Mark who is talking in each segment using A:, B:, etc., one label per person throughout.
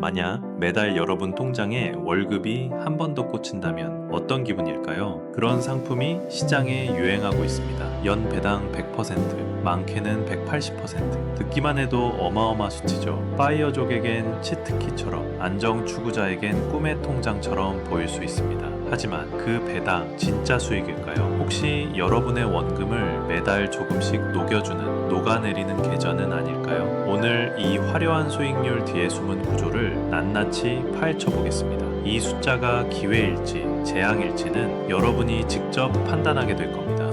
A: 만약 매달 여러분 통장에 월급이 한 번 더 꽂힌다면 어떤 기분일까요? 그런 상품이 시장에 유행하고 있습니다. 연 배당 100%, 많게는 180%. 듣기만 해도 어마어마 수치죠. 파이어족에겐 치트키처럼, 안정 추구자에겐 꿈의 통장처럼 보일 수 있습니다. 하지만 그 배당 진짜 수익일까요? 혹시 여러분의 원금을 매달 조금씩 녹여주는, 녹아내리는 계좌는 아닐까요? 오늘 이 화려한 수익률 뒤에 숨은 구조를 낱낱이 파헤쳐 보겠습니다. 이 숫자가 기회일지 재앙일지는 여러분이 직접 판단하게 될 겁니다.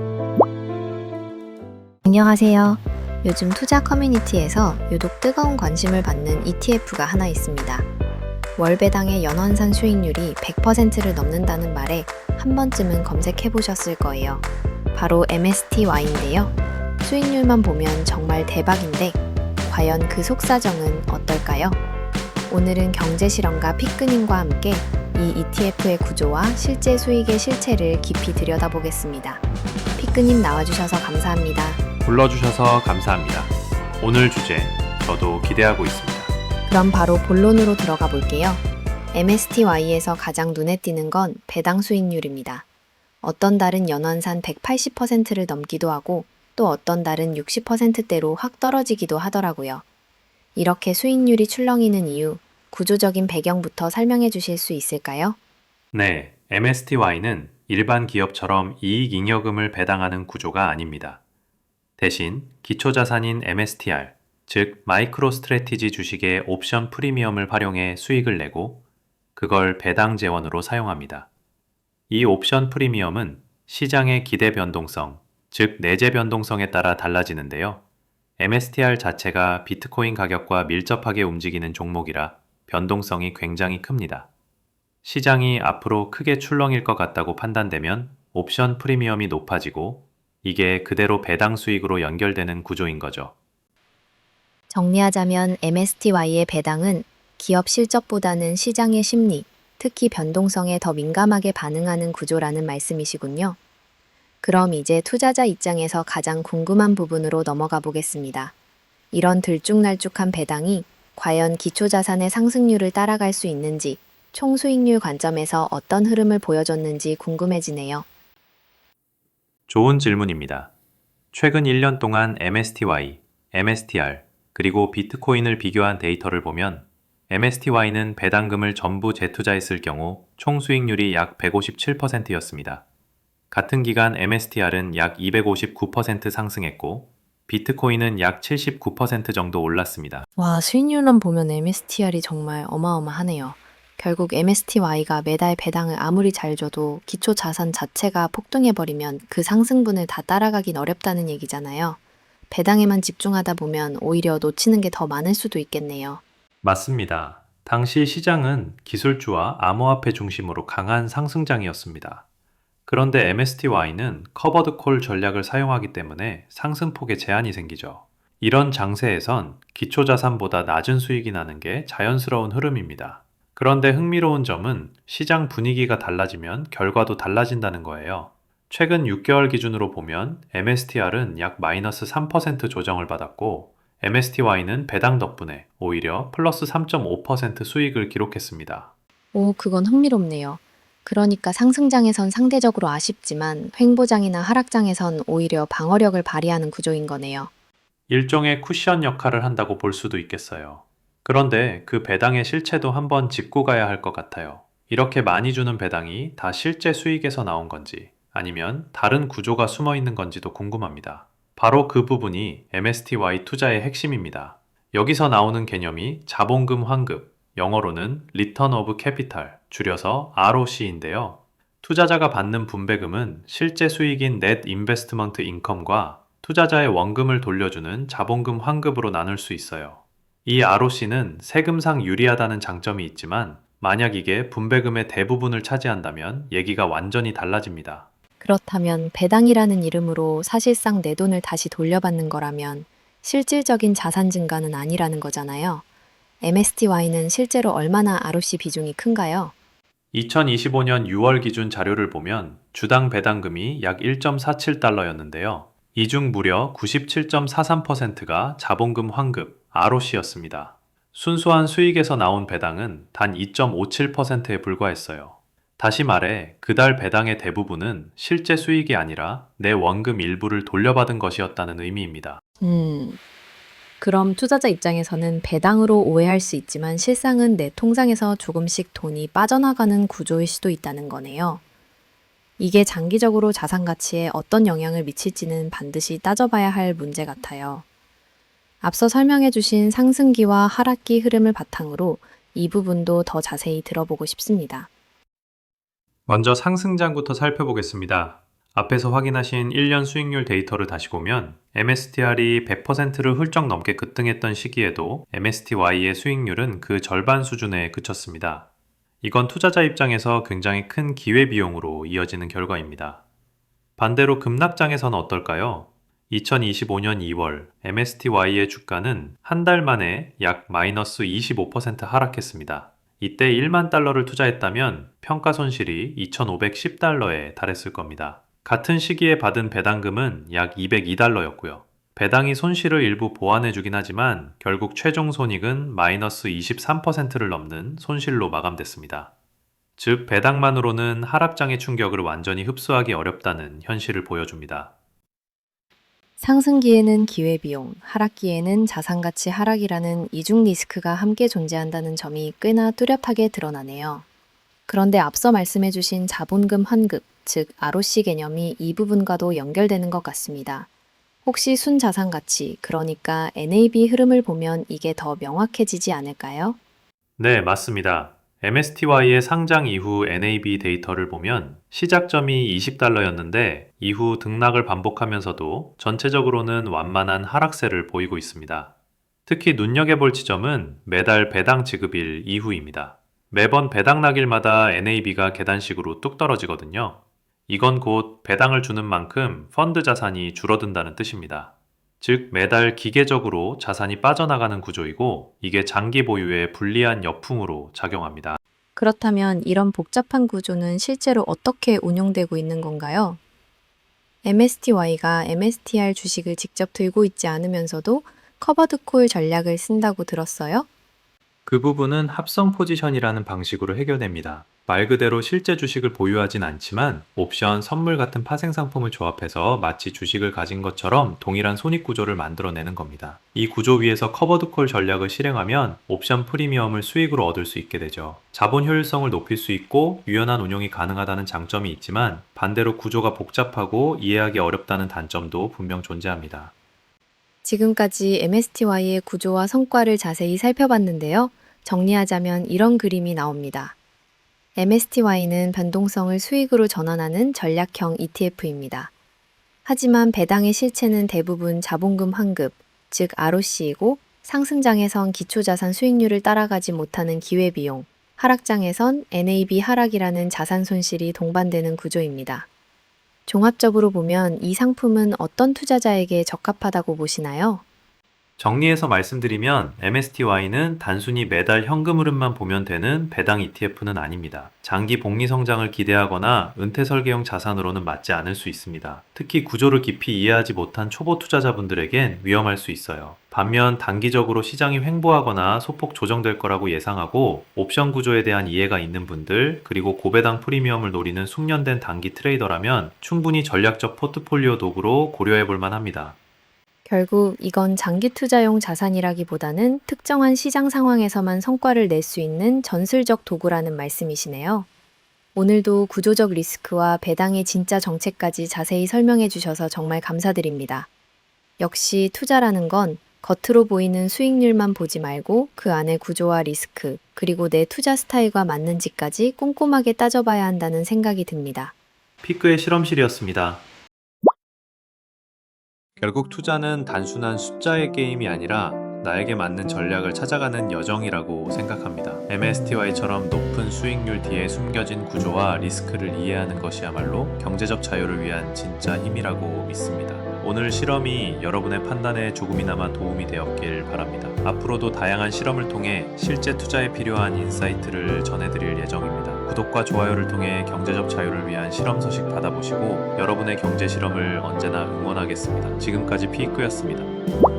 B: 안녕하세요. 요즘 투자 커뮤니티에서 유독 뜨거운 관심을 받는 ETF가 하나 있습니다. 월 배당의 연원상 수익률이 100%를 넘는다는 말에 한 번쯤은 검색해 보셨을 거예요. 바로 MSTY인데요. 수익률만 보면 정말 대박인데 과연 그 속사정은 어떨까요? 오늘은 경제실험가 피크님과 함께 이 ETF의 구조와 실제 수익의 실체를 깊이 들여다보겠습니다. 피크님 나와주셔서 감사합니다.
A: 불러주셔서 감사합니다. 오늘 주제 저도 기대하고 있습니다.
B: 그럼 바로 본론으로 들어가 볼게요. MSTY에서 가장 눈에 띄는 건 배당 수익률입니다. 어떤 달은 연원산 180%를 넘기도 하고 또 어떤 달은 60%대로 확 떨어지기도 하더라고요. 이렇게 수익률이 출렁이는 이유, 구조적인 배경부터 설명해 주실 수 있을까요?
A: 네, MSTY는 일반 기업처럼 이익잉여금을 배당하는 구조가 아닙니다. 대신 기초자산인 MSTR, 즉 마이크로 스트래티지 주식의 옵션 프리미엄을 활용해 수익을 내고 그걸 배당 재원으로 사용합니다. 이 옵션 프리미엄은 시장의 기대 변동성, 즉 내재 변동성에 따라 달라지는데요. MSTR 자체가 비트코인 가격과 밀접하게 움직이는 종목이라 변동성이 굉장히 큽니다. 시장이 앞으로 크게 출렁일 것 같다고 판단되면 옵션 프리미엄이 높아지고 이게 그대로 배당 수익으로 연결되는 구조인 거죠.
B: 정리하자면 MSTY의 배당은 기업 실적보다는 시장의 심리, 특히 변동성에 더 민감하게 반응하는 구조라는 말씀이시군요. 그럼 이제 투자자 입장에서 가장 궁금한 부분으로 넘어가 보겠습니다. 이런 들쭉날쭉한 배당이 과연 기초자산의 상승률을 따라갈 수 있는지, 총수익률 관점에서 어떤 흐름을 보여줬는지 궁금해지네요.
A: 좋은 질문입니다. 최근 1년 동안 MSTY, MSTR, 그리고 비트코인을 비교한 데이터를 보면 MSTY는 배당금을 전부 재투자했을 경우 총 수익률이 약 157%였습니다. 같은 기간 MSTR은 약 259% 상승했고 비트코인은 약 79% 정도 올랐습니다.
B: 와, 수익률만 보면 MSTR이 정말 어마어마하네요. 결국 MSTY가 매달 배당을 아무리 잘 줘도 기초 자산 자체가 폭등해버리면 그 상승분을 다 따라가긴 어렵다는 얘기잖아요. 배당에만 집중하다 보면 오히려 놓치는 게 더 많을 수도 있겠네요.
A: 맞습니다. 당시 시장은 기술주와 암호화폐 중심으로 강한 상승장이었습니다. 그런데 MSTY는 커버드 콜 전략을 사용하기 때문에 상승폭에 제한이 생기죠. 이런 장세에선 기초자산보다 낮은 수익이 나는 게 자연스러운 흐름입니다. 그런데 흥미로운 점은 시장 분위기가 달라지면 결과도 달라진다는 거예요. 최근 6개월 기준으로 보면 MSTR은 약 마이너스 3% 조정을 받았고 MSTY는 배당 덕분에 오히려 플러스 3.5% 수익을 기록했습니다.
B: 오, 그건 흥미롭네요. 그러니까 상승장에선 상대적으로 아쉽지만 횡보장이나 하락장에선 오히려 방어력을 발휘하는 구조인 거네요.
A: 일종의 쿠션 역할을 한다고 볼 수도 있겠어요. 그런데 그 배당의 실체도 한번 짚고 가야 할 것 같아요. 이렇게 많이 주는 배당이 다 실제 수익에서 나온 건지 아니면 다른 구조가 숨어 있는 건지도 궁금합니다. 바로 그 부분이 MSTY 투자의 핵심입니다. 여기서 나오는 개념이 자본금 환급, 영어로는 Return of Capital, 줄여서 ROC인데요. 투자자가 받는 분배금은 실제 수익인 Net Investment Income과 투자자의 원금을 돌려주는 자본금 환급으로 나눌 수 있어요. 이 ROC는 세금상 유리하다는 장점이 있지만 만약 이게 분배금의 대부분을 차지한다면 얘기가 완전히 달라집니다.
B: 그렇다면 배당이라는 이름으로 사실상 내 돈을 다시 돌려받는 거라면 실질적인 자산 증가는 아니라는 거잖아요. MSTY는 실제로 얼마나 ROC 비중이 큰가요?
A: 2025년 6월 기준 자료를 보면 주당 배당금이 약 1.47달러였는데요. 이 중 무려 97.43%가 자본금 환급, ROC였습니다. 순수한 수익에서 나온 배당은 단 2.57%에 불과했어요. 다시 말해, 그달 배당의 대부분은 실제 수익이 아니라 내 원금 일부를 돌려받은 것이었다는 의미입니다.
B: 그럼 투자자 입장에서는 배당으로 오해할 수 있지만 실상은 내 통장에서 조금씩 돈이 빠져나가는 구조일 수도 있다는 거네요. 이게 장기적으로 자산 가치에 어떤 영향을 미칠지는 반드시 따져봐야 할 문제 같아요. 앞서 설명해 주신 상승기와 하락기 흐름을 바탕으로 이 부분도 더 자세히 들어보고 싶습니다.
A: 먼저 상승장부터 살펴보겠습니다. 앞에서 확인하신 1년 수익률 데이터를 다시 보면 MSTR이 100%를 훌쩍 넘게 급등했던 시기에도 MSTY의 수익률은 그 절반 수준에 그쳤습니다. 이건 투자자 입장에서 굉장히 큰 기회비용으로 이어지는 결과입니다. 반대로 급락장에서는 어떨까요? 2025년 2월 MSTY의 주가는 한 달 만에 약 마이너스 25% 하락했습니다. 이때 1만 달러를 투자했다면 평가 손실이 2,510달러에 달했을 겁니다. 같은 시기에 받은 배당금은 약 202달러였고요. 배당이 손실을 일부 보완해주긴 하지만 결국 최종 손익은 마이너스 23%를 넘는 손실로 마감됐습니다. 즉, 배당만으로는 하락장의 충격을 완전히 흡수하기 어렵다는 현실을 보여줍니다.
B: 상승기에는 기회비용, 하락기에는 자산가치 하락이라는 이중 리스크가 함께 존재한다는 점이 꽤나 뚜렷하게 드러나네요. 그런데 앞서 말씀해주신 자본금 환급, 즉 ROC 개념이 이 부분과도 연결되는 것 같습니다. 혹시 순자산가치, 그러니까 NAV 흐름을 보면 이게 더 명확해지지 않을까요?
A: 네, 맞습니다. MSTY의 상장 이후 NAV 데이터를 보면 시작점이 20달러였는데 이후 등락을 반복하면서도 전체적으로는 완만한 하락세를 보이고 있습니다. 특히 눈여겨볼 지점은 매달 배당 지급일 이후입니다. 매번 배당 낙일마다 NAV가 계단식으로 뚝 떨어지거든요. 이건 곧 배당을 주는 만큼 펀드 자산이 줄어든다는 뜻입니다. 즉, 매달 기계적으로 자산이 빠져나가는 구조이고 이게 장기 보유에 불리한 역풍으로 작용합니다.
B: 그렇다면 이런 복잡한 구조는 실제로 어떻게 운용되고 있는 건가요? MSTY가 MSTR 주식을 직접 들고 있지 않으면서도 커버드콜 전략을 쓴다고 들었어요?
A: 그 부분은 합성 포지션이라는 방식으로 해결됩니다. 말 그대로 실제 주식을 보유하진 않지만 옵션, 선물 같은 파생 상품을 조합해서 마치 주식을 가진 것처럼 동일한 손익 구조를 만들어내는 겁니다. 이 구조 위에서 커버드콜 전략을 실행하면 옵션 프리미엄을 수익으로 얻을 수 있게 되죠. 자본 효율성을 높일 수 있고 유연한 운용이 가능하다는 장점이 있지만 반대로 구조가 복잡하고 이해하기 어렵다는 단점도 분명 존재합니다.
B: 지금까지 MSTY의 구조와 성과를 자세히 살펴봤는데요. 정리하자면 이런 그림이 나옵니다. MSTY는 변동성을 수익으로 전환하는 전략형 ETF입니다. 하지만 배당의 실체는 대부분 자본금 환급, 즉 ROC이고 상승장에선 기초자산 수익률을 따라가지 못하는 기회비용, 하락장에선 NAV 하락이라는 자산 손실이 동반되는 구조입니다. 종합적으로 보면 이 상품은 어떤 투자자에게 적합하다고 보시나요?
A: 정리해서 말씀드리면 MSTY는 단순히 매달 현금 흐름만 보면 되는 배당 ETF는 아닙니다. 장기 복리 성장을 기대하거나 은퇴 설계형 자산으로는 맞지 않을 수 있습니다. 특히 구조를 깊이 이해하지 못한 초보 투자자분들에겐 위험할 수 있어요. 반면 단기적으로 시장이 횡보하거나 소폭 조정될 거라고 예상하고 옵션 구조에 대한 이해가 있는 분들, 그리고 고배당 프리미엄을 노리는 숙련된 단기 트레이더라면 충분히 전략적 포트폴리오 도구로 고려해 볼 만합니다.
B: 결국 이건 장기 투자용 자산이라기보다는 특정한 시장 상황에서만 성과를 낼 수 있는 전술적 도구라는 말씀이시네요. 오늘도 구조적 리스크와 배당의 진짜 정체까지 자세히 설명해 주셔서 정말 감사드립니다. 역시 투자라는 건 겉으로 보이는 수익률만 보지 말고 그 안의 구조와 리스크, 그리고 내 투자 스타일과 맞는지까지 꼼꼼하게 따져봐야 한다는 생각이 듭니다.
A: 피크의 실험실이었습니다. 결국 투자는 단순한 숫자의 게임이 아니라 나에게 맞는 전략을 찾아가는 여정이라고 생각합니다. MSTY처럼 높은 수익률 뒤에 숨겨진 구조와 리스크를 이해하는 것이야말로 경제적 자유를 위한 진짜 힘이라고 믿습니다. 오늘 실험이 여러분의 판단에 조금이나마 도움이 되었길 바랍니다. 앞으로도 다양한 실험을 통해 실제 투자에 필요한 인사이트를 전해드릴 예정입니다. 구독과 좋아요를 통해 경제적 자유를 위한 실험 소식 받아보시고 여러분의 경제 실험을 언제나 응원하겠습니다. 지금까지 피이크였습니다.